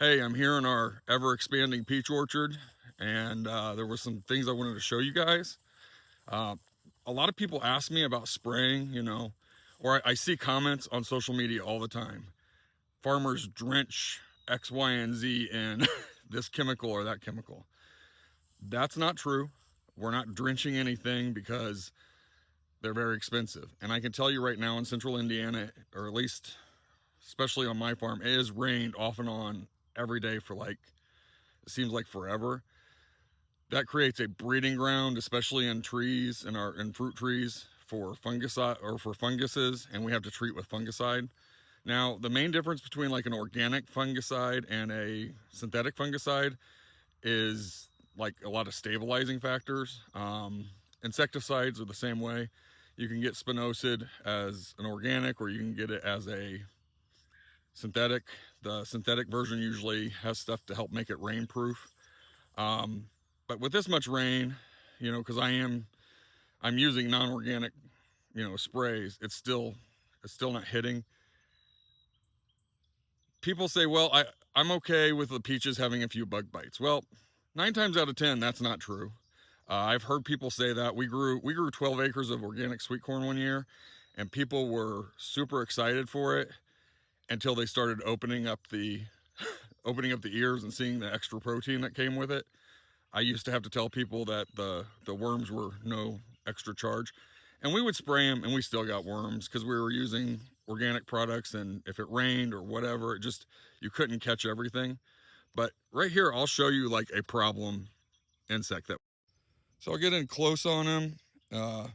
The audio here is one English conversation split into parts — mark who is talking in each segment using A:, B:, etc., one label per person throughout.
A: Hey, I'm here in our ever expanding peach orchard, and there were some things I wanted to show you guys. Uh, a lot of people ask me about spraying, or I see comments on social media all the time. Farmers drench X, Y, and Z in this chemical or that chemical. That's not true. We're not drenching anything because they're very expensive. And I can tell you right now in central Indiana, or at least especially on my farm, it has rained off and on every day for like, it seems like forever. That creates a breeding ground, especially in trees and our in fruit trees for fungicide or for funguses, and we have to treat with fungicide. Now, the main difference between like an organic fungicide and a synthetic fungicide is like a lot of stabilizing factors. Insecticides are the same way. You can get spinosad as an organic, or you can get it as a synthetic. The synthetic version usually has stuff to help make it rainproof. Um, but with this much rain, because I'm using non-organic, sprays, it's still not hitting. People say, well, I'm okay with the peaches having a few bug bites. Well, 9 times out of 10, that's not true. I've heard people say that. We grew 12 acres of organic sweet corn one year, and people were super excited for it until they started opening up the ears and seeing the extra protein that came with it. I used to have to tell people that the worms were no extra charge, and we would spray them, and we still got worms because we were using organic products. And if it rained or whatever, it just you couldn't catch everything. But right here, I'll show you like a problem insect that. So I'll get in close on him. Uh,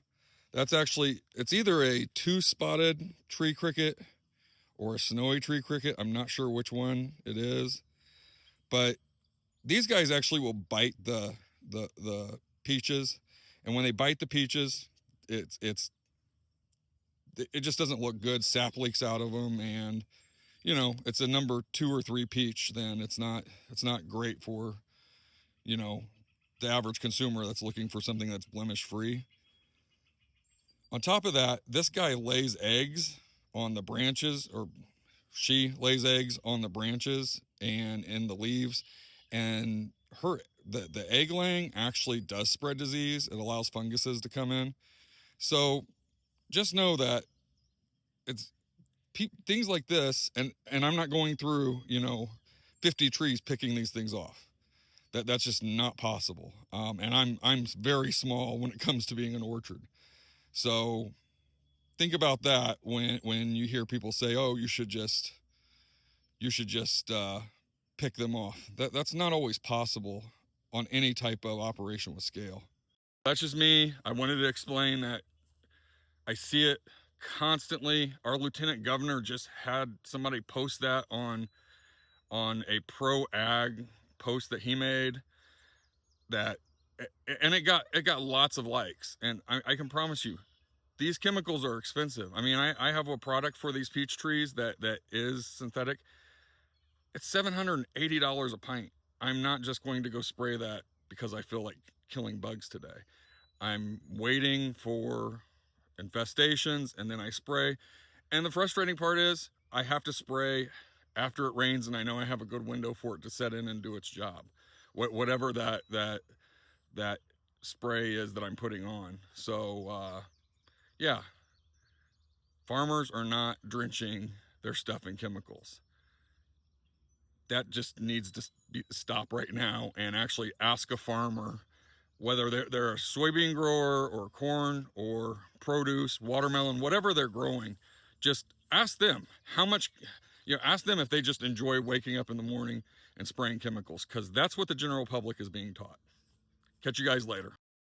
A: that's actually it's either a two-spotted tree cricket or a snowy tree cricket. I'm not sure which one it is, but these guys actually will bite the peaches, and when they bite the peaches, it's it just doesn't look good. Sap leaks out of them, and it's a number 2 or 3 peach. Then it's not great for you know the average consumer that's looking for something that's blemish free. On top of that, this guy lays eggs on the branches, or she lays eggs on the branches and in the leaves, and the egg laying actually does spread disease. It allows funguses to come in. So just know that it's things like this, and I'm not going through 50 trees picking these things off. That's just not possible. And I'm very small when it comes to being an orchard. So think about that when you hear people say, "Oh, you should just pick them off." That's not always possible on any type of operation with scale. That's just me. I wanted to explain that I see it constantly. Our lieutenant governor just had somebody post that on a pro ag post that he made, that and it got lots of likes, and I can promise you these chemicals are expensive. I mean, I have a product for these peach trees that is synthetic. It's $780 a pint. I'm not just going to go spray that because I feel like killing bugs today. I'm waiting for infestations and then I spray. And the frustrating part is I have to spray after it rains, and I know I have a good window for it to set in and do its job. Whatever that spray is that I'm putting on. So yeah, farmers are not drenching their stuff in chemicals. That just needs to stop right now, and actually ask a farmer, whether they're a soybean grower or corn or produce, watermelon, whatever they're growing. Just ask them how much, ask them if they just enjoy waking up in the morning and spraying chemicals, because that's what the general public is being taught. Catch you guys later.